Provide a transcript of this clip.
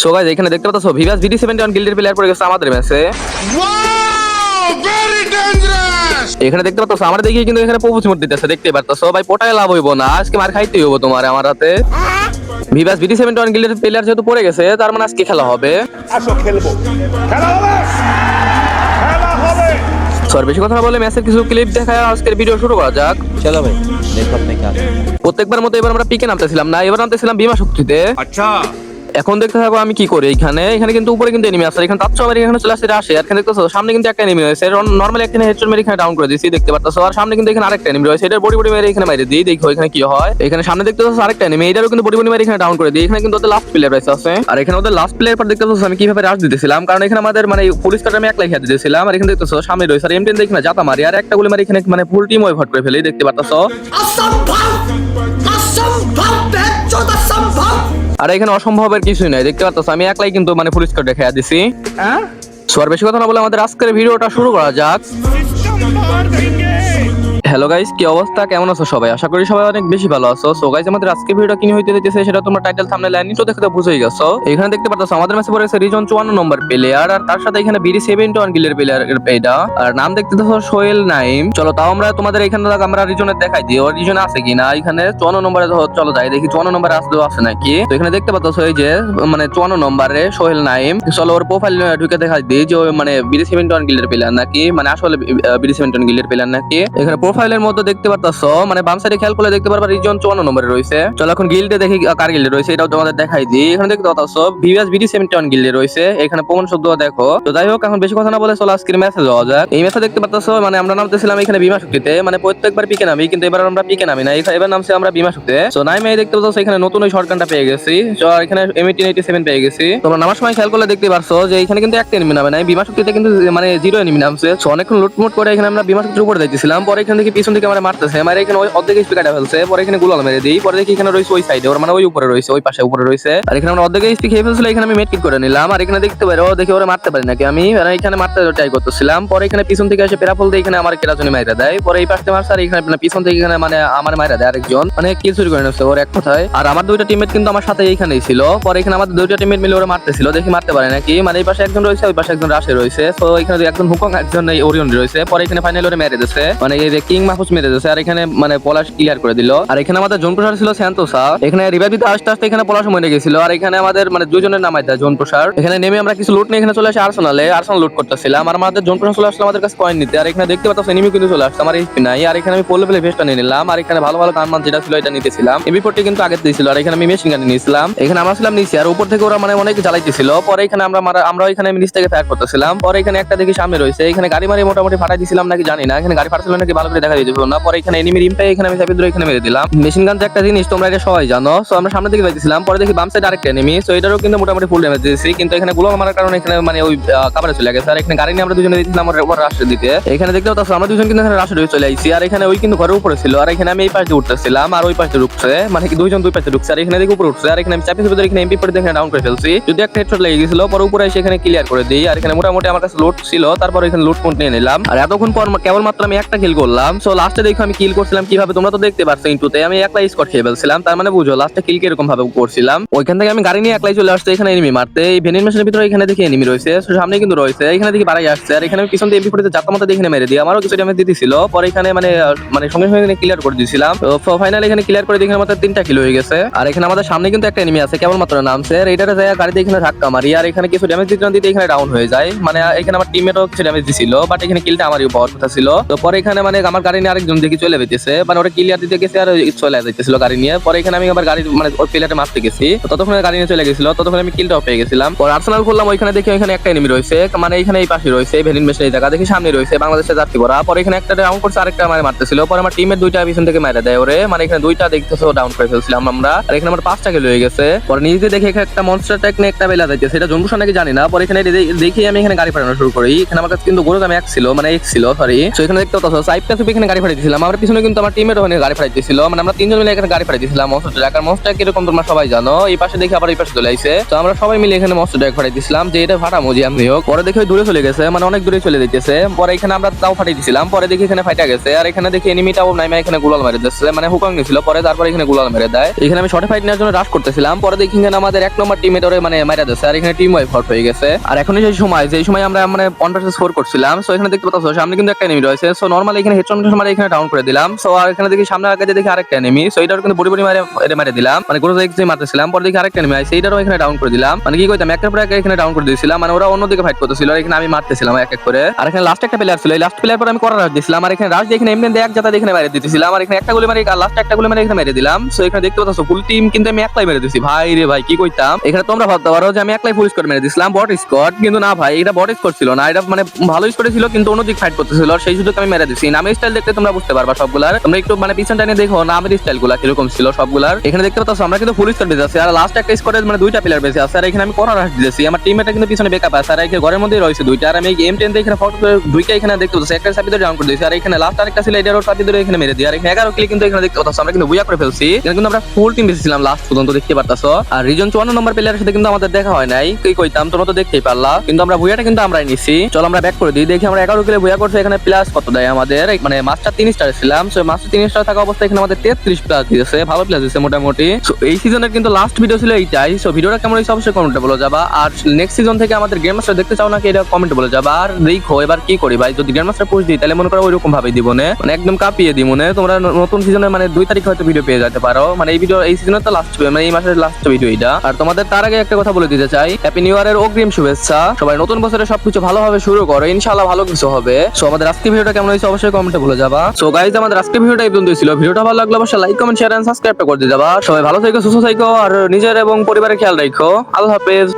So guys এখানে দেখতে পাচ্ছ ভিভাস VD71 গিল্ডের প্লেয়ার পড়ে গেছে আমাদের ম্যাচে। এখানে দেখতে পাচ্ছ আমার দেখি কিন্তু এখানে প্রপোজ মোড দিতেছে, দেখতে পাচ্ছ ভাই পোটায় লাভ হইব না, আজকে মার খাইতেই হইব তোমার আমার হাতে। ভিভাস VD71 গিল্ডের প্লেয়ার যেহেতু পড়ে গেছে তার মানে আজকে খেলা হবে। আসো খেলবো, খেলা হবে, খেলা হবে। সর বেশি কথা না বলে ম্যাচের কিছু ক্লিপ দেখায় আজকের ভিডিও শুরু করা যাক। चलो भाई देखो अपने क्या करना है। প্রত্যেকবার মতো এবার আমরা পিকে নামতেছিলাম না, এবার নামতেছিলাম বিমা শক্তিতে। আচ্ছা এখন দেখতে থাকো আমি কি করি। এখানে কিন্তু উপরে কিন্তু এনিমি আছে, এখানে তাচ্ছ আমার এখানে চলে আসছে আসে। আর এখানে দেখতেছো সামনে কিন্তু একটা এনিমি রয়েছে, নরমালি একটা হেডশট মেরে এখানে ডাউন করে দিয়েছি, দেখতে পাচ্ছ। আর সামনে কিন্তু এখানে আরেকটা এনিমি রয়েছে, এটার বডি বডি মেরে এখানে মাইরে দিই, দেখো এখানে কি হয়। এখানে সামনে দেখতে পাচ্ছ আরেকটা এনিমি, এটারও কিন্তু বডি বডি মেরে এখানে ডাউন করে দিই। এখানে কিন্তু ওদের লাস্ট প্লেয়ার রয়েছে আছে। আর এখানে ওদের লাস্ট প্লেয়ার পর দেখতে পাচ্ছ আমি কিভাবে রাশ দিতেছিলাম, কারণ এখানে আমাদের মানে পুলিশ কার্ড আমি একলাই খেয়ে দিতেছিলাম। আর এখানে দেখতেছো সামনে রয়েছে আর M10 দেখি না জাতা মারি, আর একটা গুলি মারি এখানে মানে ফুল টিম ওয়াইপ করে ফেলি, দেখতে পাচ্ছ। আর এখানে অসম্ভবের কিছুই নাই, দেখতে পাচ্ছ আমি একলাই কিন্তু মানে পুলিশ কার্ড খেয়ে দিছি। সো আর বেশি কথা না বলে আমাদের আজকের ভিডিওটা শুরু করা যাক। হ্যালো গাইস, কি অবস্থা, কেমন আছো সবাই? আশা করি সবাই অনেক বেশি ভালো আছো। সো গাইস আমাদের আজকের ভিডিওটা কি হইতে যাচ্ছে সেটা তোমরা টাইটেল থাম্বনেল লাইন তো দেখতে বুঝেই গেছো। এখানে দেখতে পাচ্ছ আমাদের ম্যাচে পড়েছে রিজন 54 নম্বর প্লেয়ার, আর তার সাথে এখানে VD71 গিল্ডের প্লেয়ার এটা, আর নাম দেখতে পাচ্ছ সোহেল নাইম। চলো তাও আমরা তোমাদের এখানে আমরা রিজনের দেখাই দিই, ওর রিজন আছে কিনা। এখানে 54 নম্বরে চলো যাই দেখি 54 নম্বরে আছে নাকি। তো এখানে দেখতে পাচ্ছ এই যে মানে 54 নম্বরে সোহেল নাইম। চলো ওর প্রোফাইল ঢুকে দেখাই দিই যে মানে VD71 গিল্ডের প্লেয়ার নাকি, মানে আসলে VD71 গিল্ডের প্লেয়ার নাকি। এখানে প্রোফাইলের মধ্যে দেখতে পারতাছো মানে বাম সাইডে খেয়াল করলে দেখতে পারবা রিজন 54 নম্বরে রয়েছে। চলো এখন গিল্ডে দেখি কার গিল্ডে রয়েছে এটাও তোমাদের দেখাই দিই। এখানে দেখতে পারতাছো ভিভাস VD71 গিল্ডে রয়েছে, এখানে প্রমাণ শব্দ দেখো। তো যাই হোক এখন বেশি কথা না বলে চলো আজকের ম্যাচে যাওয়া যাক। এই ম্যাচে দেখতে পারতাছো মানে আমরা নামতেছিলাম এখানে বিমা শক্তিতে, মানে প্রত্যেকবার পিকে নামি কিন্তু এবার আমরা পিকে নামি না, এবার নামছে আমরা বিমা শক্তিতে। সো নাইমে দেখতে পাচ্ছো এখানে নতুন ওই শটগানটা পেয়ে গেছি, তো এখানে M1887 পেয়ে গেছি। তোমরা নামার সময় খেয়াল করলে দেখতে পারছো যে এখানে কিন্তু একটা এনিমি নামে নাই, বিমা শক্তিতে কিন্তু মানে 0 এনিমি নামছে। সো অনেকক্ষণ লুটমুট করে এখানে আমরা বিমা শক্তির উপরে যাইতেছিলাম, পরে এখান থেকে পিছন থেকে আমরা মারতেছে, মানে এখানে ওই অর্ধেক স্পিড কাটা ফেলছে, পরে এখানে গুলাল মেরে দিই। পরে দেখি এখানে রয়েছে ওই সাইডে ওর মানে ওই উপরে রয়েছে, ওই পাশে উপরে রয়েছে। আর এখানে আমরা অর্ধেক স্পিড খেয়ে ফেলছিল, এখানে আমি মেড কিট করে নিলাম। আর এখানে দেখতে পারো দেখি ওরা মারতে পারি নাকি আমি, মানে এখানে মারতে ট্রাই করতেছিলাম। পরে এখানে পিছন থেকে এসে পেরাফল দিয়ে এখানে আমার কেরাজনি মাইরা দেয়। পরে এই পাশে মারছে আর এখানে পিছন থেকে এখানে মানে আমার মাইরা দেয় আরেকজন, মানে কিল চুরি করে নিচ্ছে ওর এক কথায়। আর আমার দুইটা টিমমেট কিন্তু আমার সাথে এইখানেই ছিল। পরে এখানে আমাদের দুইটা টিমমেট মিলে ওরা মারতেছিল, দেখি মারতে পারে নাকি। মানে এই পাশে একজন রয়েছে, ওই পাশে একজন রাশে রয়েছে। তো এখানে একজন হুকং একজন ওরিয়ন রয়েছে। পরে এখানে ফাইনাল ওরে মেরে দিয়েছে, মানে এই যে কিং মাহফুজ মেরে দিয়েছে। আর এখানে মানে পলাশ ক্লিয়ার করে দিল। আর এখানে আমাদের জোন প্রসার ছিল স্যান্তোসা, এখানে রিভাইভ দিতে আস্তে আস্তে এখানে পলাশ মরে গেছিল। আর এখানে আমাদের মানে দুজনের নামাই দেয় জোন প্রসার। এখানে নেমে আমরা কিছু লুট নিয়ে এখানে চলে আসি আর্সেনাল লুট করতেছিলাম। আর আমাদের জোন প্রসার চলে আসলো আমাদের কাছে কয়েন নিতে। আর এখানে দেখতে পাচ্ছ এনিমি কিন্তু চলে আসছে, আমার এইচপি নাই। আর এখানে আমি পোলো প্লে ভেস্টটা নিয়ে নিলাম। আর এখানে ভালো ভালো গান মান যেটা ছিল এটা নিতেছিলাম, এমপি40 কিন্তু আগে দিয়েছিল। আর এখানে আমি মেশিন গান নিয়েছিলাম, এখানে আমরা ছিলাম নিচে আর উপর থেকে ওরা মানে অনেক জ্বালাইতেছিল। পরে এখানে আমরা এখানে নিচ থেকে ফায়ার করতেছিলাম। পরে এখানে একটা দেখি সামনে রয়েছে, এখানে গাড়ি মারি মোটামুটি ফাটাই দিছিলাম নাকি জানি না, এখানে গাড়ি ফাটাছিল নাকি ভালো করে দেখা দিয়েছিল না। পরে এখানে এনিমি রিমটাই এখানে আমি চাপি ধরে এখানে মেরে দিলাম। মেশিন গান একটা জিনিস তোমরা এটা সবাই জানো। সো আমরা সামনে দিকে যাইতেছিলাম, পরে দেখি বাম সাইডে আরেকটা এনিমি। সো এটারও কিন্তু মোটামুটি ফুল ড্যামেজ দিয়েছি, কিন্তু এখানে গুলো মারার কারণে এখানে মানে ওই কাভারে চলে গেছে। আর এখানে গাড়ি নিয়ে আমরা দুজনে দিয়েছিলাম আমার উপর রাশে দিতে। এখানে দেখতে পাচ্ছ আমরা দুজন কিন্তু এখানে রাশে চলে আইছি। আর এখানে ওই কিন্তু ঘরের উপরে ছিল। আর এখানে আমি এই পাশে উঠতেছিলাম আর ওই পাশে ঢুকছে, মানে কি দুইজন দুই পাশে ঢুকছে। আর এখানে দেখে উপরে উঠছে। আর এখানে আমি চাপি ভিতরে এখানে এমপি40 দেখে ডাউন করে ফেলছি, যদি একটা হেডশট লেগে গেছিল। পরে উপরে এসে এখানে ক্লিয়ার করে দিই। আর এখানে মোটামুটি আমার কাছে লুট ছিল, তারপর এখানে লুট পয়েন্ট নিয়ে নিলাম। আর এতক্ষণ পর কেবলমাত্র আমি একটা কিল করলাম। সো লাস্টে দেখো আমি কিল করছিলাম কিভাবে, তোমরা তো দেখতে পাচ্ছ ইন্টুতে আমি একলাই স্কট খেয়ে ফেলছিলাম। তার মানে বুঝো লাস্টে কিল কিরকম ভাবে করছিলাম। ওইখান থেকে আমি গাড়ি নিয়ে একলাই চলে আসছে এখানে এনিমি মারতে। এই ভেনিন মেশিনের ভিতরে এখানে দেখি এনিমি রয়েছে, সামনে কিন্তু রয়েছে, এখানে দেখি বাড়াই আসছে। আর এখানে পিছন দিয়ে এমপি40 চারটা মতো এখানে মেরে দিই, আমারও কিছু ড্যামেজ দিতেছিল। পরে এখানে মানে সঙ্গে সঙ্গে ক্লিয়ার করে দিয়েছিলাম। তো ফাইনালি এখানে ক্লিয়ার করে দেখে আমাদের 3টা কিল হয়ে গেছে। আর এখানে আমাদের সামনে কিন্তু একটা এনিমি আছে কেবলমাত্র নামছে, এটারে যায় গাড়িতে এখানে ধাক্কা মারি। আর এখানে কিছু ড্যামেজ দিতে এখানে ডাউন হয়ে যায়, মানে এখানে আমার টিমমেটও কিছু ড্যামেজ দিছিল, বাট এখানে কিলটা আমারই পাওয়ার কথা ছিল। তো পরে এখানে মানে আমার গাড়ি নিয়ে আরেকজন দেখি চলে যেতেছে, মানে ওরা ক্লিয়ার দিতে গেছে আর চলে যাইতেছিল গাড়ি নিয়ে। পরে এখানে আমি আবার গাড়ি মানে ওর প্লেয়ারে মারতে গেছি, ততক্ষণে গাড়ি নিয়ে চলে গেছিল, ততক্ষণে আমি কিলটাও পেয়ে গেছিলাম। পরে আর্সেনাল করলাম, ওইখানে দেখি ওইখানে একটা এনিমি রয়েছে, মানে এখানে এই পাশে রয়েছে ভেনিন মেশিন এই জায়গা দেখি সামনে রয়েছে বাংলাদেশের যাত্রী ভরা। পরে এখানে একটা ডাউন করছে, আরেকটা মানে মারতেছিল। পরে আমার টিমের দুইটা পিছন থেকে মারা দেয় ওরে, মানে এখানে দুইটা দেখতেছো ডাউন করে ফেলছিলাম আমরা। আর এখানে আমার 5টা কিল হয়ে গেছে। পরে নিজে দেখে একটা মনস্টার ট্যাক নিয়ে একটা বেলা যাইতেছে, এটা জম্বুসা নাকি জানি না। পরে এখানে দেখি আমি এখানে গাড়ি পাঠানো শুরু করি। এখানে আমার কাছে কিন্তু গরু দামে এক ছিল, মানে এক ছিল সরি। তো এখানে দেখতে পাচ্ছ সাইপটা এখানে গাড়ি ফাটাইছিলাম, আমার পিছনে কিন্তু আমার টিমের ওখানে গাড়ি ফাটাইছিল, মানে আমরা তিনজন মিলে এখানে গাড়ি ফাটাইছিলাম মনস্টার ট্রাক। আর মনস্টার কিরকম তোমরা সবাই জানো, এই পাশে দেখে আবার এই পাশে চলে আইছে। তো আমরা সবাই মিলে এখানে মনস্টার ট্রাক ফাটাইছিলাম যে এটা ফাটামো যে আমি হোক। পরে দেখে দূরে চলে গেছে, মানে অনেক দূরে চলে যাইতেছে। পরে এখানে আমরা তাও ফাটাই দিছিলাম, পরে দেখি এখানে ফাইটা গেছে। আর এখানে দেখি এনিমিটাও নাইমা এখানে গুলাল মেরে দিচ্ছে, মানে হুকাং নিছিল। পরে তারপরে এখানে গুলাল মেরে দেয়। এখানে আমি শর্টে ফাইট নেওয়ার জন্য রাশ করতেছিলাম, পরে দেখি এখানে আমাদের 1 নম্বর টিমমেট ওরে মানে মাইরা দিচ্ছে। আর এখানে টিম ওয়াইপ হয়ে গেছে। আর এখন যে সময় আমরা মানে 1 ভার্সেস 4 করছিলাম। সো এখানে দেখতে পাচ্ছ সামনে কিন্তু একটা এনিমি রয়েছে। সো নরমালি এখানে হেডশট মারে এখানে ডাউন করে দিলাম। সো আর এখানে দেখি সামনে আগে দেখি আরেকটা এনিমি। সো এটাও কিন্তু বড়ি মারে দিলাম, মানে গ্রোজ এক্স মারতেছিলাম। পরে দেখি আরেকটা এনিমি আইছে, এটাও এখানে ডাউন করে দিলাম। মানে কি কইতাম একের পর এক এখানে ডাউন করে দিয়েছিলাম, মানে ওরা অন্যদিকে ফাইট করতেছিল আর এখানে আমি মারতেছিলাম এক এক করে। আর এখানে লাস্ট একটা প্লেয়ার ছিল, এই লাস্ট প্লেয়ার পর আমি করা রাশ দিছিলাম। আর এখানে রাশ দিয়ে এখানে এমনি এক জাতা এখানে মেরে দিতেছিলাম। আর এখানে একটা গুলি মারি আর লাস্ট একটা গুলি মারি এখানে মেরে দিলাম। সো এখানে দেখতে পাচ্ছ ফুল টিম কিন্তু আমি একলাই মেরে দিছি। ভাই রে ভাই কি কইতাম, এখানে তোমরা ভাবতে পারো যে আমি একলাই ফুল স্কোর মেরে দিছিলাম বট স্কোর, কিন্তু না ভাই এটা বট স্কোর ছিল না, এটা মানে ভালো স্কোর ছিল কিন্তু অন্যদিকে ফাইট করতেছিল। আর সেই সুযোগ আমি মেরে দিছি। নামের স্টাইল দেখতে তোমরা বুঝতে পারবা সবগুলার। তোমরা একটু মানে পিছন টাইনে দেখো নামের স্টাইল গুলা কিরকম ছিল সবগুলার। এখানে দেখতে পাচ্ছ আমরা কিন্তু ফুল স্কোর বেঁচে আছে। আর লাস্ট একটা স্কোরে মানে দুইটা প্লেয়ার বেঁচে আছে। আর এখানে আমি করা রাশ দিয়েছি, আমার টিমমেটটা কিন্তু পিছনে ব্যাকআপ আছে। আর এখানে ঘরের মধ্যেই রয়েছে দুইটা। আর আমি এম 10 দিয়ে এখানে ফটো দুইটা এখানে দেখতে পাচ্ছি, একটা সাবি ধরে ডাউন করে দিয়েছি। আর এখানে লাস্ট আরেকটা ছিল এটারও সাবি ধরে এখানে মেরে দিই। আর এখানে 11 কিল কিন্তু এখানে দেখতে পাচ্ছ আমরা কিন্তু বুয়া করে ফেলছি। এখানে কিন্তু আমরা ফুল টিম বেঁচেছিলাম লাস্ট পর্যন্ত দেখতে পারতাছো। আর রিজন 54 নম্বর প্লেয়ারের সাথে কিন্তু আমাদের দেখা হয় নাই, কি কইতাম তোমরা তো দেখতেই পারলা। কিন্তু আমরা বুয়াটা কিন্তু আমরাই নিছি। চলো আমরা ব্যাক করে দিই, দেখি আমরা 11 কিলে বুয়া করছে। এখানে প্লাস কত দেয় আমাদের, মানে মাস্টার 3 স্টার ছিলাম। সো মাস্টার 3 স্টার থাকা অবস্থায় এখানে আমাদের 33 প্লাস দিয়েছে, ভালো প্লাস দিয়েছে মোটামুটি। সো এই সিজনের কিন্তু লাস্ট ভিডিও ছিল এইটাই। সো ভিডিওটা কেমন হয়েছে অবশ্যই কমেন্টে বলে যাবা। আর নেক্সট সিজন থেকে আমাদের গেম মাস্টার দেখতে চাও নাকি এটা কমেন্টে বলে যাবা। আর দেখো এবার কি করি ভাই, যদি গেম মাস্টার পুশ দিই তাহলে মনে করো ওইরকম ভাবে দিব না, মানে একদম কাঁপিয়ে দিব না। তোমরা নতুন সিজনের মানে 2 তারিখ হয়তো ভিডিও পেয়ে যেতে পারো, মানে এই ভিডিও এই সিজনের তো লাস্ট মানে এই মাসের লাস্ট ভিডিও এটা। আর তোমাদের তার আগে একটা কথা বলে দিতে চাই, হ্যাপি নিউ ইয়ারের অগ্রিম শুভেচ্ছা। সবাই নতুন বছরে সবকিছু ভালোভাবে শুরু করো, ইনশাআল্লাহ ভালো কিছু হবে। সো আমাদের আজকে ভিডিওটা কেমন হয়েছে অবশ্যই কমেন্টে বলে যাবা। সো গাইজ আমাদের আজকে ভিডিওটা এই পর্যন্তই ছিল। ভিডিওটা ভালো লাগলে অবশ্যই like comment share and subscribe করে দিয়ে যাবা। সবাই ভালো থেকো, সুস্থ থেকো আর নিজের এবং পরিবারের খেয়াল রাখো। আল্লাহ হাফেজ।